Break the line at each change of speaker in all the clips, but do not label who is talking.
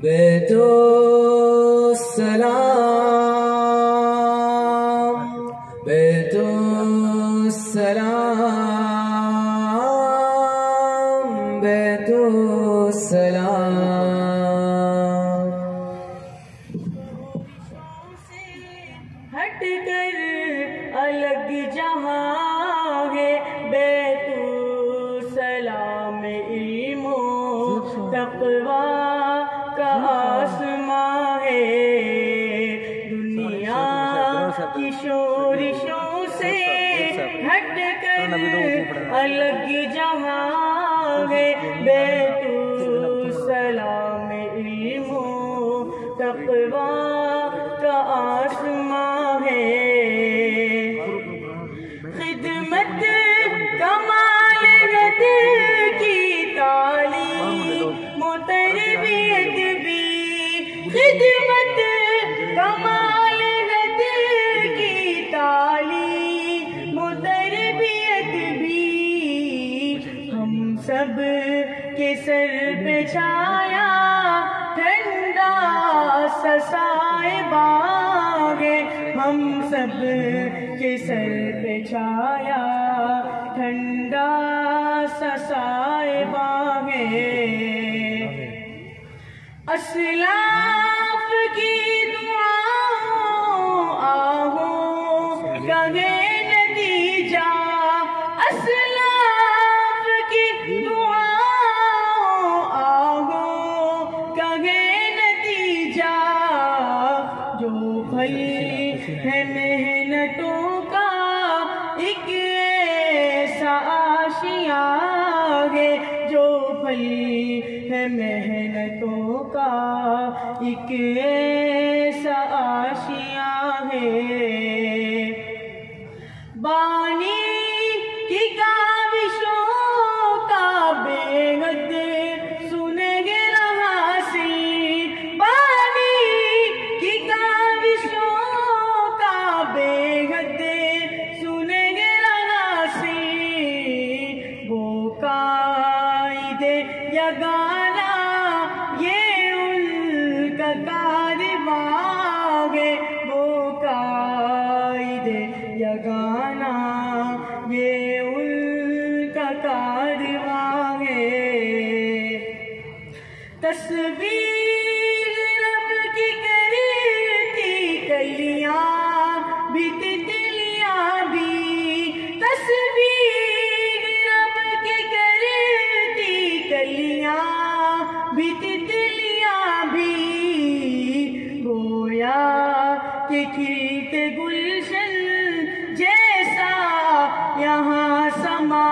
بیت السلام بیت السلام بیت السلام
ہٹ کر الگ جہاں ہے بیت السلام علم و تقوی کا آسماں ہے دنیا کی شورشوں سے ہٹ کر الگ جہاں ہے بیت السلام علم و تقوی کا آسماں ہے خدمت کمال رد کی تعلیم و تربیت بھی خدمت کمال رد کی تعلیم و تربیت بھی ہم سب کے سر پہ چھایا ٹھنڈا سائے باغ ہم سب کے سر پہ چھایا ٹھنڈا سائے باغ اسلاف کی دعاؤں آہوں گہے نتیجہ اسلاف کی دعاؤں آہوں گہے نتیجہ جو پھل ہے محنتوں کا ایک ایسا آشیاں ہے جو پھل ہے محنتوں کا ایک ایسا آشیاں ہے بانی کی کاوشوں کا بے حد سنہرا حاصل بانی کی کاوشوں کا بے حد سنہرا حاصل وہ قائد یگانہ یہ ان کا کارواں ہے وہ قائد یگانہ یہ ان کا کارواں ہے تصویر رب کی کرتی کلیاں بھی تتلیاں بھی تصویر رب کی کرتی کلیاں بھی تتلیاں بھی گویا کہ کھلتے گلشن جیسا یہاں سما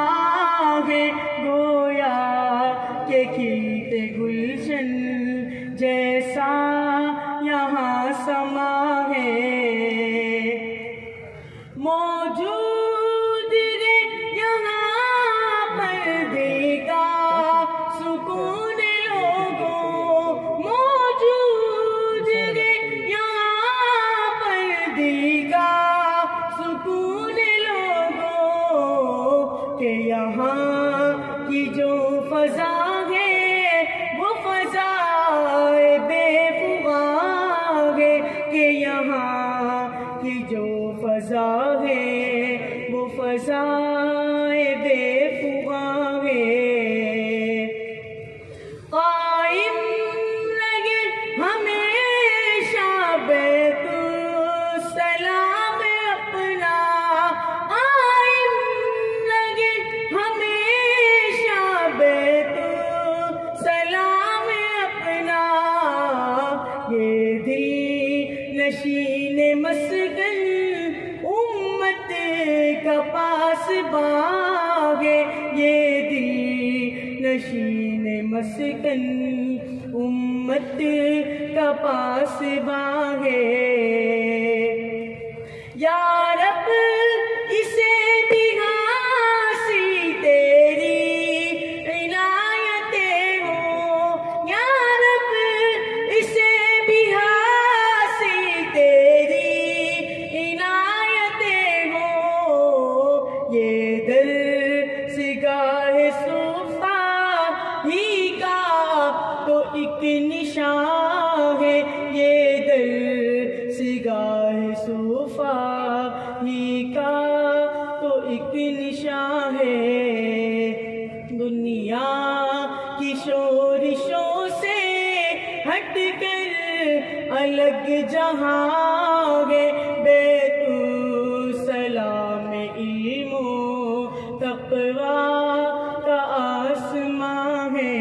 ہے گویا کہ کھلتے گلشن جیسا یہاں سما ہے موجود رے یہاں پر دل کا سکون لوگوں موجود رے یہاں پر دل کا سکون لوگوں کہ یہاں کی جو فضا ہے وہ فضا بے فغاں ہے کہ یہاں کی جو فضا ہے وہ فضا بے فغاں ہے قائم رہے ہمیشہ بیت السلام اپنا قائم رہے ہمیشہ بیت السلام اپنا یہ دل نشین مسکن امت کا پاسباں ہے یہ دل نشین مسکن امت کا پاسباں ہے یا رب اسے بھی حاصل تیری عنایتیں ہوں یا رب اسے بھی حاصل تیری عنایتیں ہوں یہ درس گاہ صفا ہی کا تو ایک نشان شورشوں سے ہٹ کر الگ جہاں ہے، بیت السلام علم و تقویٰ کا آسماں ہے،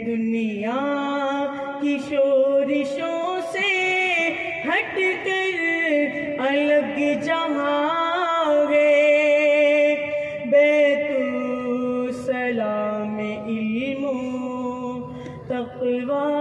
دنیا کی شورشوں سے ہٹ کر الگ جہاں ہے، بیت السلام علم و تقویٰ